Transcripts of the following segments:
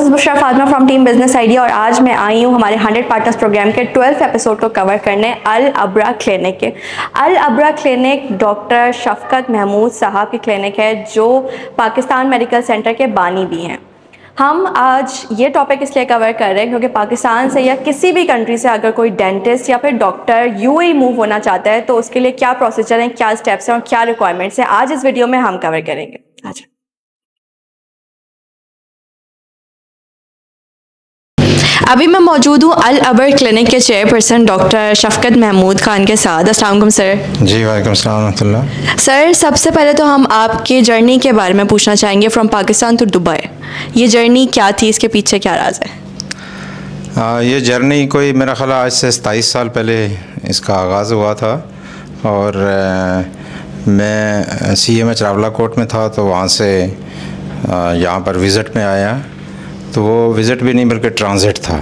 Is Bushra Fatima from team business idea और आज मैं आई हूँ हमारे 100 पार्टनर्स प्रोग्राम के 12th एपिसोड को कवर करने अल अब्रा क्लिनिक के। अल अब्रा क्लिनिक डॉक्टर शफकत महमूद साहब की क्लिनिक है जो पाकिस्तान मेडिकल सेंटर के बानी भी हैं। हम आज ये टॉपिक इसलिए कवर कर रहे हैं क्योंकि पाकिस्तान से या किसी भी कंट्री से अगर कोई डेंटिस्ट या फिर डॉक्टर यूएई मूव होना चाहता है तो उसके लिए क्या प्रोसीजर हैं, क्या स्टेप्स हैं और क्या रिक्वायरमेंट्स हैं, आज इस वीडियो में हम कवर करेंगे। अच्छा, अभी मैं मौजूद हूँ अल अबर क्लिनिक के चेयरपर्सन डॉक्टर शफकत महमूद खान के साथ। अस्सलाम वालेकुम सर। जी वालेकुम सलाम रहमतुल्लाह। सर, सबसे पहले तो हम आपकी जर्नी के बारे में पूछना चाहेंगे फ्रॉम पाकिस्तान टू दुबई। ये जर्नी क्या थी, इसके पीछे क्या राज है? ये जर्नी कोई मेरा ख्याल आज से 27 साल पहले इसका आगाज़ हुआ था और मैं CMH रावलाकोट में था तो वहाँ से यहाँ पर विज़िट में आया। तो वो विज़िट भी नहीं बल्कि ट्रांजिट था।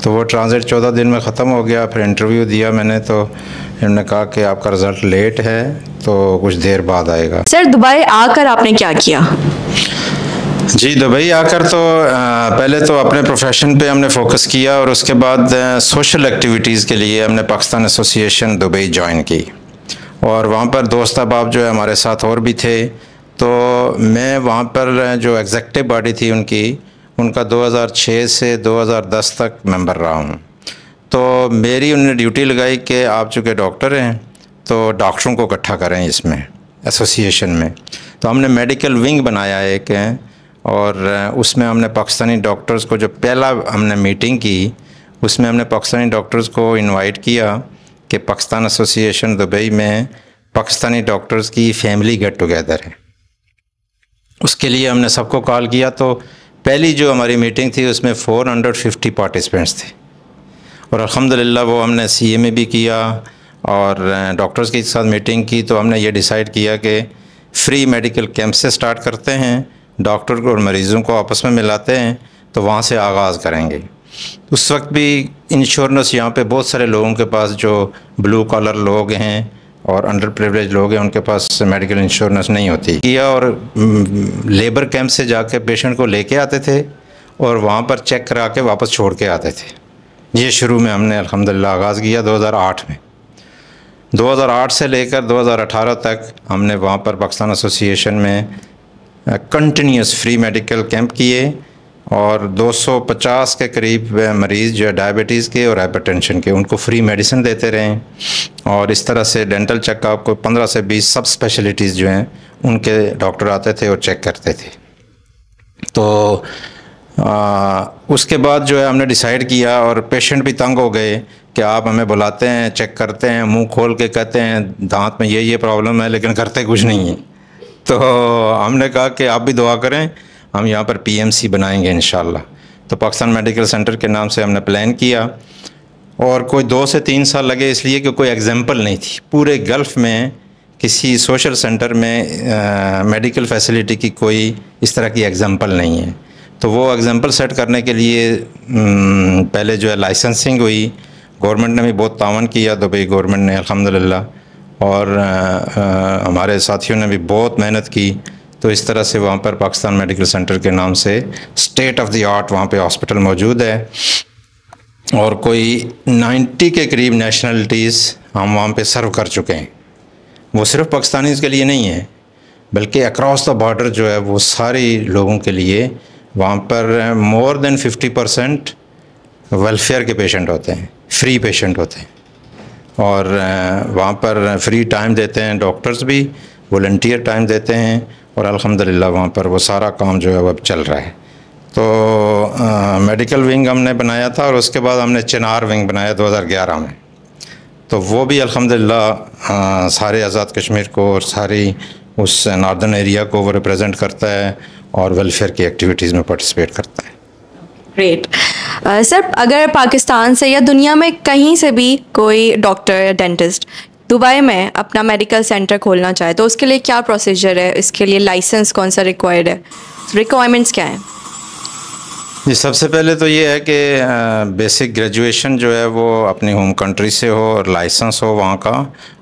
तो वो ट्रांजिट 14 दिन में ख़त्म हो गया। फिर इंटरव्यू दिया मैंने तो इन्होंने कहा कि आपका रिज़ल्ट लेट है तो कुछ देर बाद आएगा। सर, दुबई आकर आपने क्या किया? जी, दुबई आकर तो पहले तो अपने प्रोफेशन पे हमने फोकस किया और उसके बाद सोशल एक्टिविटीज़ के लिए हमने पाकिस्तान एसोसिएशन दुबई ज्वाइन की और वहाँ पर दोस्त अहबाब जो है हमारे साथ और भी थे। तो मैं वहाँ पर जो एग्जेक्टिव बॉडी थी उनका 2006 से 2010 तक मेंबर रहा हूँ। तो मेरी उन्होंने ड्यूटी लगाई कि आप चूँकि डॉक्टर हैं तो डॉक्टरों को इकट्ठा करें इसमें एसोसिएशन में। तो हमने मेडिकल विंग बनाया एक है और उसमें हमने पाकिस्तानी डॉक्टर्स को, जो पहला हमने मीटिंग की उसमें हमने पाकिस्तानी डॉक्टर्स को इनवाइट किया कि पाकिस्तान एसोसिएशन दुबई में पाकिस्तानी डॉक्टर्स की फैमिली गेट टुगेदर है। उसके लिए हमने सबको कॉल किया। तो पहली जो हमारी मीटिंग थी उसमें 450 पार्टिसिपेंट्स थे और अल्हम्दुलिल्लाह वो हमने CMA भी किया और डॉक्टर्स के साथ मीटिंग की। तो हमने ये डिसाइड किया कि फ्री मेडिकल कैंप से स्टार्ट करते हैं, डॉक्टर को और मरीज़ों को आपस में मिलाते हैं, तो वहाँ से आगाज़ करेंगे। उस वक्त भी इंश्योरेंस यहाँ पे बहुत सारे लोगों के पास जो ब्लू कॉलर लोग हैं और अंडर प्रिविलेज लोग हैं उनके पास मेडिकल इंश्योरेंस नहीं होती किया और लेबर कैंप से जाके पेशेंट को लेके आते थे और वहाँ पर चेक करा के वापस छोड़ के आते थे। ये शुरू में हमने अल्हम्दुलिल्लाह आगाज़ किया 2008 में। 2008 से लेकर 2018 तक हमने वहाँ पर पाकिस्तान एसोसिएशन में कंटिन्यूस फ्री मेडिकल कैंप किए और 250 के करीब मरीज़ जो है डायबिटीज़ के और हाइपरटेंशन के उनको फ्री मेडिसिन देते रहे और इस तरह से डेंटल चेकअप को 15 से 20 सब स्पेशलिटीज़ जो हैं उनके डॉक्टर आते थे और चेक करते थे। तो उसके बाद जो है हमने डिसाइड किया और पेशेंट भी तंग हो गए कि आप हमें बुलाते हैं, चेक करते हैं, मुंह खोल के कहते हैं दांत में ये प्रॉब्लम है लेकिन करते कुछ नहीं है। तो हमने कहा कि आप भी दुआ करें, हम यहाँ पर PMC बनाएंगे इंशाल्लाह। तो पाकिस्तान मेडिकल सेंटर के नाम से हमने प्लान किया और कोई 2 से 3 साल लगे इसलिए कि कोई एग्जाम्पल नहीं थी पूरे गल्फ़ में, किसी सोशल सेंटर में मेडिकल फैसिलिटी की कोई इस तरह की एग्जाम्पल नहीं है। तो वो एग्जाम्पल सेट करने के लिए पहले जो है लाइसेंसिंग हुई, गवर्नमेंट ने भी बहुत तावन किया, दुबई गवर्नमेंट ने अल्हम्दुलिल्लाह, और हमारे साथियों ने भी बहुत मेहनत की। तो इस तरह से वहाँ पर पाकिस्तान मेडिकल सेंटर के नाम से स्टेट ऑफ द आर्ट वहाँ पे हॉस्पिटल मौजूद है और कोई 90 के करीब नेशनलिटीज़ हम वहाँ पे सर्व कर चुके हैं। वो सिर्फ पाकिस्तानीज़ के लिए नहीं है बल्कि अक्रॉस द बॉर्डर जो है वो सारे लोगों के लिए वहाँ पर मोर देन 50% वेलफेयर के पेशेंट होते हैं, फ्री पेशेंट होते हैं और वहाँ पर फ्री टाइम देते हैं, डॉक्टर्स भी वॉलंटियर टाइम देते हैं और अल्हम्दुलिल्लाह वहाँ पर वो सारा काम जो है वो अब चल रहा है। तो मेडिकल विंग हमने बनाया था और उसके बाद हमने चिनार विंग बनाया 2011 में। तो वो भी अल्हम्दुलिल्लाह सारे आज़ाद कश्मीर को और सारी उस नॉर्दर्न एरिया को वो रिप्रेजेंट करता है और वेलफेयर की एक्टिविटीज़ में पार्टिसिपेट करता है। ग्रेट। सर, अगर पाकिस्तान से या दुनिया में कहीं से भी कोई डॉक्टर या डेंटिस्ट दुबई में अपना मेडिकल सेंटर खोलना चाहे तो उसके लिए क्या प्रोसीजर है, इसके लिए लाइसेंस कौन सा रिक्वायर्ड है, रिक्वायरमेंट्स क्या हैं? जी, सबसे पहले तो ये है कि बेसिक ग्रेजुएशन जो है वो अपनी होम कंट्री से हो और लाइसेंस हो वहाँ का,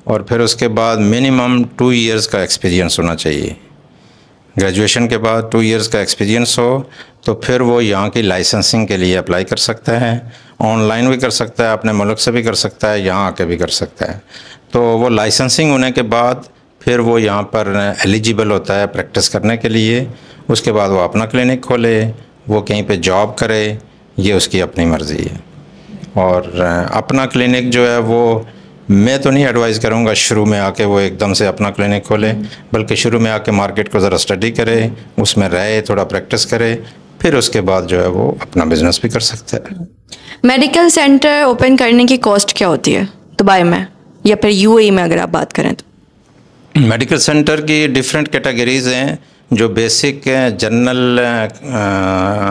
और फिर उसके बाद मिनिमम 2 इयर्स का एक्सपीरियंस होना चाहिए। ग्रेजुएशन के बाद 2 इयर्स का एक्सपीरियंस हो तो फिर वो यहाँ की लाइसेंसिंग के लिए अप्लाई कर सकता है। ऑनलाइन भी कर सकता है, अपने मुल्क से भी कर सकता है, यहाँ आके भी कर सकता है। तो वो लाइसेंसिंग होने के बाद फिर वो यहाँ पर एलिजिबल होता है प्रैक्टिस करने के लिए। उसके बाद वो अपना क्लिनिक खोले, वो कहीं पे जॉब करे, ये उसकी अपनी मर्ज़ी है। और अपना क्लिनिक जो है वो मैं तो नहीं एडवाइस करूँगा शुरू में आके वो एकदम से अपना क्लिनिक खोले, बल्कि शुरू में आके मार्केट को ज़रा स्टडी करे, उसमें रहे, थोड़ा प्रैक्टिस करे, फिर उसके बाद जो है वो अपना बिजनेस भी कर सकता है। मेडिकल सेंटर ओपन करने की कॉस्ट क्या होती है दुबई में या फिर यूएई में अगर आप बात करें तो? मेडिकल सेंटर की डिफरेंट कैटेगरीज़ हैं। जो बेसिक जनरल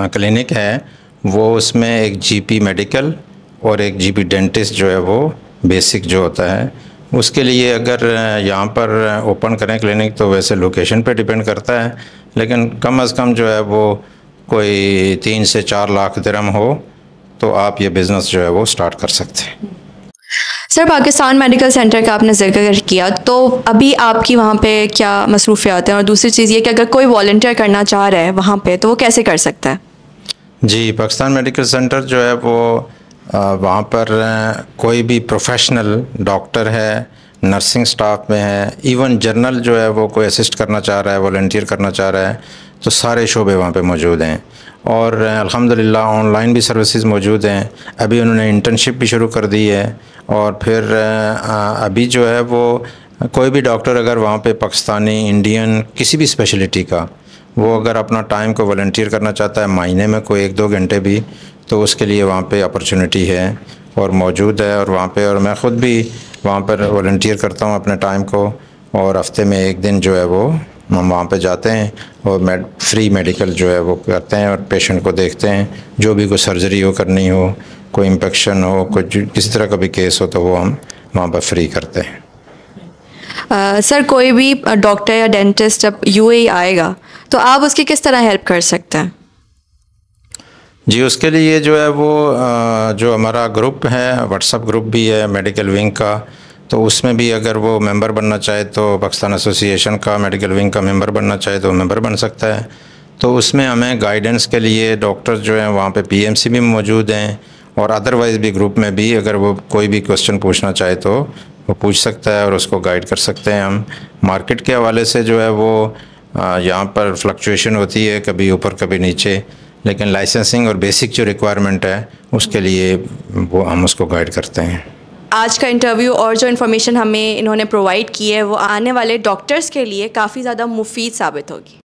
क्लिनिक है वो उसमें एक जीपी मेडिकल और एक जीपी डेंटिस्ट जो है वो बेसिक जो होता है। उसके लिए अगर यहाँ पर ओपन करें क्लिनिक तो वैसे लोकेशन पे डिपेंड करता है, लेकिन कम अज़ कम जो है वो कोई 3 से 4 लाख दिरहम हो तो आप ये बिज़नेस जो है वो स्टार्ट कर सकते हैं। सर, पाकिस्तान मेडिकल सेंटर का आपने जिक्र किया, तो अभी आपकी वहाँ पे क्या मसरूफियात हैं? और दूसरी चीज़ ये कि अगर कोई वॉलंटियर करना चाह रहा है वहाँ पे तो वो कैसे कर सकता है? जी, पाकिस्तान मेडिकल सेंटर जो है वो वहाँ पर कोई भी प्रोफेशनल डॉक्टर है, नर्सिंग स्टाफ में है, इवन जर्नल जो है वो कोई असिस्ट करना चाह रहा है, वॉलंटियर करना चाह रहा है, तो सारे शोबे वहाँ पे मौजूद हैं। और अल्हम्दुलिल्लाह ऑनलाइन भी सर्विसेज मौजूद हैं। अभी उन्होंने इंटर्नशिप भी शुरू कर दी है। और फिर अभी जो है वो कोई भी डॉक्टर अगर वहाँ पे पाकिस्तानी, इंडियन, किसी भी स्पेशलिटी का वो अगर अपना टाइम को वॉलंटियर करना चाहता है महीने में कोई 1-2 घंटे भी, तो उसके लिए वहाँ पे अपॉर्चुनिटी है और मौजूद है। और वहाँ पे और मैं ख़ुद भी वहाँ पर वॉलंटियर करता हूँ अपने टाइम को, और हफ्ते में 1 दिन जो है वो हम वहाँ पे जाते हैं और फ्री मेडिकल जो है वो करते हैं और पेशेंट को देखते हैं। जो भी कोई सर्जरी हो करनी हो, कोई इन्फेक्शन हो, कोई किसी तरह का भी केस हो, तो वो हम वहाँ पर फ्री करते हैं। सर, कोई भी डॉक्टर या डेंटिस्ट जब यूएई आएगा तो आप उसकी किस तरह हेल्प कर सकते हैं? जी, उसके लिए जो है वो जो हमारा ग्रुप है, व्हाट्सएप ग्रुप भी है मेडिकल विंग का, तो उसमें भी अगर वो मेंबर बनना चाहे तो पाकिस्तान एसोसिएशन का मेडिकल विंग का मेंबर बनना चाहे तो मेंबर बन सकता है। तो उसमें हमें गाइडेंस के लिए डॉक्टर जो हैं वहाँ पे पीएमसी भी मौजूद हैं, और अदरवाइज़ भी ग्रुप में भी अगर वो कोई भी क्वेश्चन पूछना चाहे तो वो पूछ सकता है और उसको गाइड कर सकते हैं हम। मार्केट के हवाले से जो है वो यहाँ पर फ्लक्चुएशन होती है, कभी ऊपर कभी नीचे, लेकिन लाइसेंसिंग और बेसिक जो रिक्वायरमेंट है उसके लिए वो हम उसको गाइड करते हैं। आज का इंटरव्यू और जो इन्फॉर्मेशन हमें इन्होंने प्रोवाइड की है वो आने वाले डॉक्टर्स के लिए काफ़ी ज़्यादा मुफीद साबित होगी।